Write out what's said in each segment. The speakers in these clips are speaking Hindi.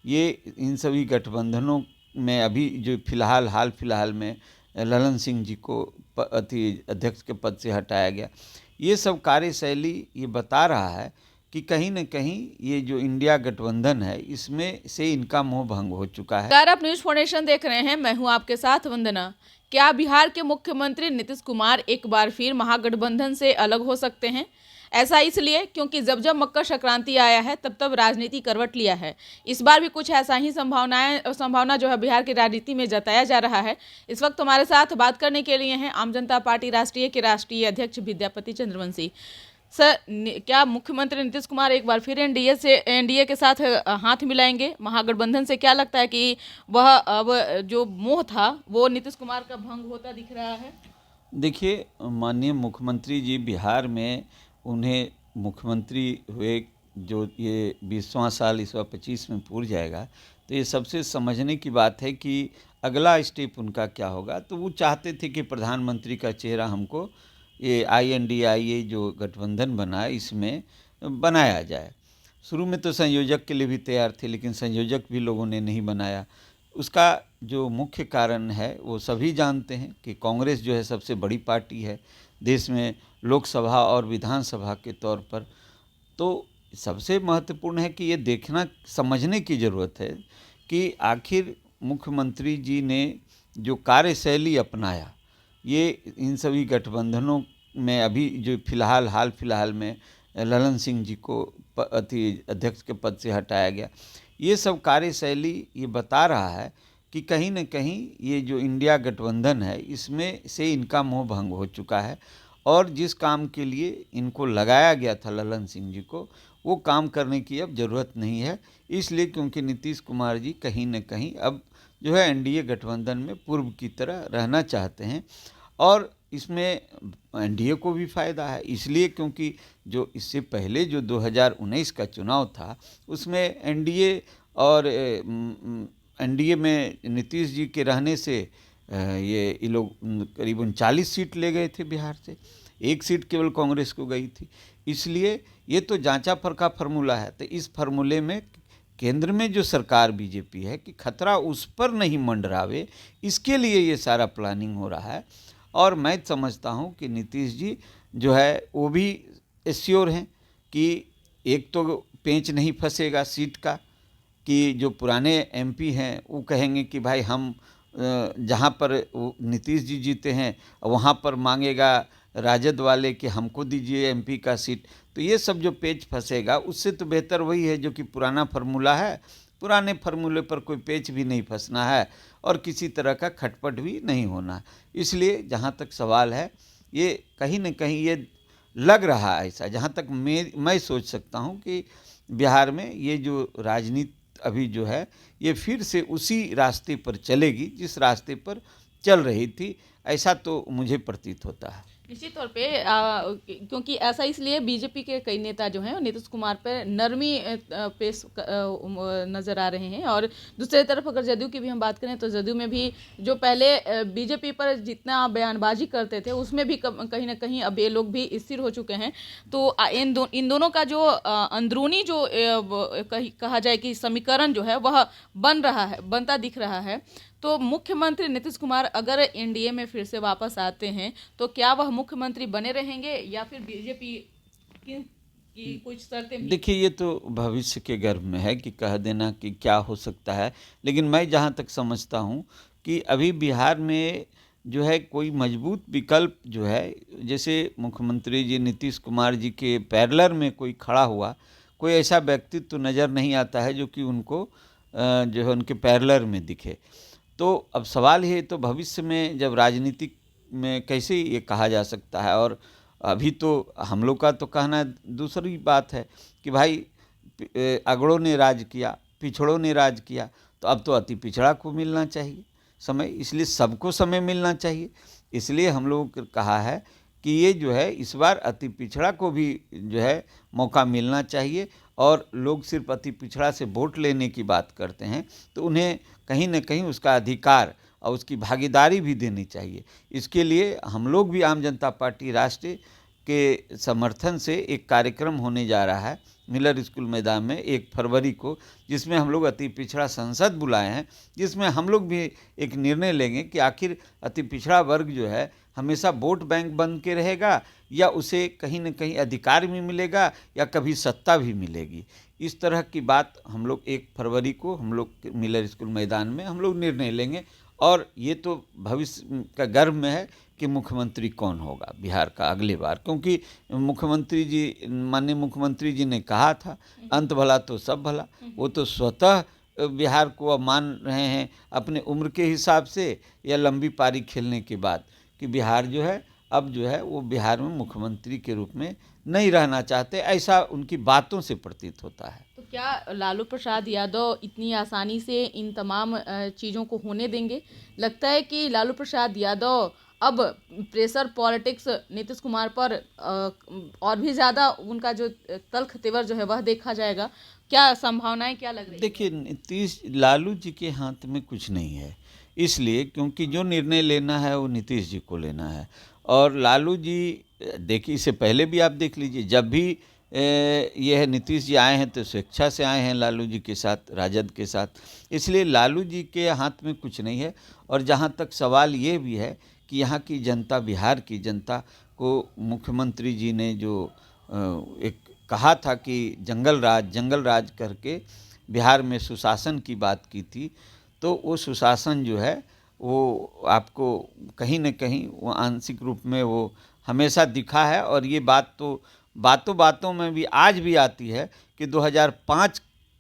ये इन सभी गठबंधनों में अभी जो हाल फिलहाल में ललन सिंह जी को अध्यक्ष के पद से हटाया गया, ये सब कार्यशैली ये बता रहा है कि कहीं न कहीं ये जो इंडिया गठबंधन है इसमें से इनका मोह भंग हो चुका है। आप न्यूज फाउंडेशन देख रहे हैं, मैं हूं आपके साथ वंदना। क्या बिहार के मुख्यमंत्री नीतीश कुमार एक बार फिर महागठबंधन से अलग हो सकते हैं? ऐसा इसलिए क्योंकि जब जब मकर संक्रांति आया है तब तब राजनीति करवट लिया है। इस बार भी कुछ ऐसा ही संभावना जो है बिहार की राजनीति में जताया जा रहा है। इस वक्त हमारे साथ बात करने के लिए हैं आम जनता पार्टी राष्ट्रीय के राष्ट्रीय अध्यक्ष विद्यापति चंद्रवंशी। सर, क्या मुख्यमंत्री नीतीश कुमार एक बार फिर एनडीए के साथ हाथ मिलाएंगे? महागठबंधन से क्या लगता है कि वह अब जो मोह था वो नीतीश कुमार का भंग होता दिख रहा है? देखिए, माननीय मुख्यमंत्री जी बिहार में उन्हें मुख्यमंत्री हुए जो ये 20वां साल इस बार 25 में पूर जाएगा, तो ये सबसे समझने की बात है कि अगला स्टेप उनका क्या होगा। तो वो चाहते थे कि प्रधानमंत्री का चेहरा हमको ये INDIA जो गठबंधन बना इसमें बनाया जाए। शुरू में तो संयोजक के लिए भी तैयार थे, लेकिन संयोजक भी लोगों ने नहीं बनाया। उसका जो मुख्य कारण है वो सभी जानते हैं कि कांग्रेस जो है सबसे बड़ी पार्टी है देश में लोकसभा और विधानसभा के तौर पर। तो सबसे महत्वपूर्ण है कि ये देखना समझने की ज़रूरत है कि आखिर मुख्यमंत्री जी ने जो कार्यशैली अपनाया, ये इन सभी गठबंधनों में अभी जो हाल फिलहाल में ललन सिंह जी को अध्यक्ष के पद से हटाया गया, ये सब कार्यशैली ये बता रहा है कि कहीं न कहीं ये जो इंडिया गठबंधन है इसमें से इनका मोह भंग हो चुका है और जिस काम के लिए इनको लगाया गया था ललन सिंह जी को, वो काम करने की अब ज़रूरत नहीं है। इसलिए क्योंकि नीतीश कुमार जी कहीं न कहीं अब जो है एनडीए गठबंधन में पूर्व की तरह रहना चाहते हैं और इसमें एनडीए को भी फ़ायदा है, इसलिए क्योंकि जो इससे पहले जो 2019 का चुनाव था उसमें एनडीए में नीतीश जी के रहने से ये लोग करीबन 40 सीट ले गए थे बिहार से, एक सीट केवल कांग्रेस को गई थी। इसलिए ये तो जांचा परखा फार्मूला है। तो इस फार्मूले में केंद्र में जो सरकार बीजेपी है कि खतरा उस पर नहीं मंडरावे, इसके लिए ये सारा प्लानिंग हो रहा है। और मैं समझता हूँ कि नीतीश जी जो है वो भी एश्योर हैं कि एक तो पेंच नहीं फंसेगा सीट का, कि जो पुराने एमपी हैं वो कहेंगे कि भाई हम जहाँ पर नीतीश जी जीते हैं वहाँ पर मांगेगा राजद वाले कि हमको दीजिए एमपी का सीट। तो ये सब जो पेच फंसेगा उससे तो बेहतर वही है जो कि पुराना फार्मूला है। पुराने फार्मूले पर कोई पेच भी नहीं फंसना है और किसी तरह का खटपट भी नहीं होना है। इसलिए जहाँ तक सवाल है, ये कहीं न कहीं ये लग रहा है ऐसा, जहाँ तक मैं सोच सकता हूँ कि बिहार में ये जो राजनीति अभी जो है ये फिर से उसी रास्ते पर चलेगी जिस रास्ते पर चल रही थी, ऐसा तो मुझे प्रतीत होता है। निश्चित तौर पे क्योंकि ऐसा इसलिए बीजेपी के कई नेता जो हैं नीतीश कुमार पर नरमी पेश नजर आ रहे हैं। और दूसरी तरफ अगर जदयू की भी हम बात करें तो जदयू में भी जो पहले बीजेपी पर जितना बयानबाजी करते थे उसमें भी कहीं ना कहीं अब ये लोग भी स्थिर हो चुके हैं। तो इन दोनों का जो अंदरूनी जो कहा जाए कि समीकरण जो है वह बनता दिख रहा है। तो मुख्यमंत्री नीतीश कुमार अगर एनडीए में फिर से वापस आते हैं तो क्या वह मुख्यमंत्री बने रहेंगे या फिर बीजेपी की कुछ शर्तें? देखिए, ये तो भविष्य के गर्भ में है कि कह देना कि क्या हो सकता है, लेकिन मैं जहाँ तक समझता हूँ कि अभी बिहार में जो है कोई मजबूत विकल्प जो है, जैसे मुख्यमंत्री जी नीतीश कुमार जी के पैरेलल में कोई खड़ा हुआ, कोई ऐसा व्यक्तित्व तो नज़र नहीं आता है जो कि उनको जो है उनके पैरेलल में दिखे। तो अब सवाल ये तो भविष्य में जब राजनीति में कैसे ये कहा जा सकता है। और अभी तो हम लोग का तो कहना दूसरी बात है कि भाई अगड़ों ने राज किया, पिछड़ों ने राज किया, तो अब तो अति पिछड़ा को मिलना चाहिए समय, इसलिए सबको समय मिलना चाहिए। इसलिए हम लोगों को कहा है कि ये जो है इस बार अति पिछड़ा को भी जो है मौका मिलना चाहिए। और लोग सिर्फ अति पिछड़ा से वोट लेने की बात करते हैं तो उन्हें कहीं न कहीं उसका अधिकार और उसकी भागीदारी भी देनी चाहिए। इसके लिए हम लोग भी आम जनता पार्टी राष्ट्रीय के समर्थन से एक कार्यक्रम होने जा रहा है मिलर स्कूल मैदान में 1 फरवरी को, जिसमें हम लोग अति पिछड़ा संसद बुलाए हैं, जिसमें हम लोग भी एक निर्णय लेंगे कि आखिर अति पिछड़ा वर्ग जो है हमेशा वोट बैंक बन के रहेगा या उसे कहीं न कहीं अधिकार भी मिलेगा या कभी सत्ता भी मिलेगी। इस तरह की बात हम लोग 1 फरवरी को हम लोग मिलर स्कूल मैदान में हम लोग निर्णय लेंगे। और ये तो भविष्य का गर्व में है कि मुख्यमंत्री कौन होगा बिहार का अगली बार, क्योंकि मुख्यमंत्री जी, माननीय मुख्यमंत्री जी ने कहा था अंत भला तो सब भला। वो तो स्वतः बिहार को अब मान रहे हैं अपने उम्र के हिसाब से या लंबी पारी खेलने के बाद कि बिहार जो है अब जो है वो बिहार में मुख्यमंत्री के रूप में नहीं रहना चाहते, ऐसा उनकी बातों से प्रतीत होता है। तो क्या लालू प्रसाद यादव इतनी आसानी से इन तमाम चीज़ों को होने देंगे? लगता है कि लालू प्रसाद यादव अब प्रेशर पॉलिटिक्स नीतीश कुमार पर और भी ज़्यादा उनका जो तल्ख तेवर जो है वह देखा जाएगा? क्या संभावनाएं क्या लग रही है? देखिए, लालू जी के हाथ में कुछ नहीं है, इसलिए क्योंकि जो निर्णय लेना है वो नीतीश जी को लेना है। और लालू जी, देखिए इससे पहले भी आप देख लीजिए, जब भी यह नीतीश जी आए हैं तो स्वेच्छा से आए हैं लालू जी के साथ, राजद के साथ, इसलिए लालू जी के हाथ में कुछ नहीं है। और जहाँ तक सवाल ये भी है कि यहाँ की जनता, बिहार की जनता को मुख्यमंत्री जी ने जो एक कहा था कि जंगल राज करके बिहार में सुशासन की बात की थी, तो वो सुशासन जो है वो आपको कहीं न कहीं वो आंशिक रूप में वो हमेशा दिखा है। और ये बात तो बातों में भी आज भी आती है कि 2005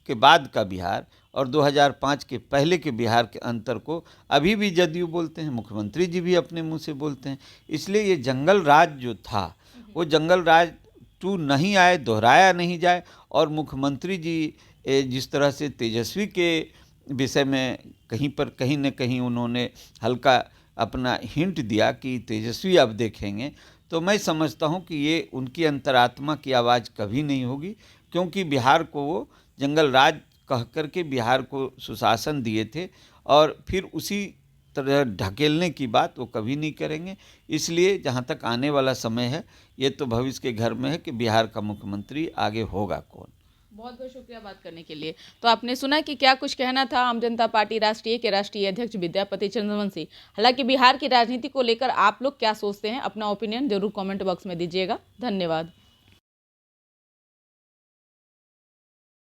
के बाद का बिहार और 2005 के पहले के बिहार के अंतर को अभी भी जदयू बोलते हैं, मुख्यमंत्री जी भी अपने मुंह से बोलते हैं। इसलिए ये जंगल राज जो था वो जंगल राज 2 नहीं आए, दोहराया नहीं जाए। और मुख्यमंत्री जी जिस तरह से तेजस्वी के विषय में कहीं न कहीं उन्होंने हल्का अपना हिंट दिया कि तेजस्वी अब देखेंगे, तो मैं समझता हूं कि ये उनकी अंतरात्मा की आवाज़ कभी नहीं होगी, क्योंकि बिहार को वो जंगल राज कह कर के बिहार को सुशासन दिए थे और फिर उसी तरह ढकेलने की बात वो कभी नहीं करेंगे। इसलिए जहाँ तक आने वाला समय है, ये तो भविष्य के घर में है कि बिहार का मुख्यमंत्री आगे होगा कौन। बहुत बहुत शुक्रिया बात करने के लिए। तो आपने सुना कि क्या कुछ कहना था आम जनता पार्टी राष्ट्रीय के राष्ट्रीय अध्यक्ष विद्यापति चंद्रवंशी। हालांकि बिहार की राजनीति को लेकर आप लोग क्या सोचते हैं, अपना ओपिनियन जरूर कमेंट बॉक्स में दीजिएगा। धन्यवाद।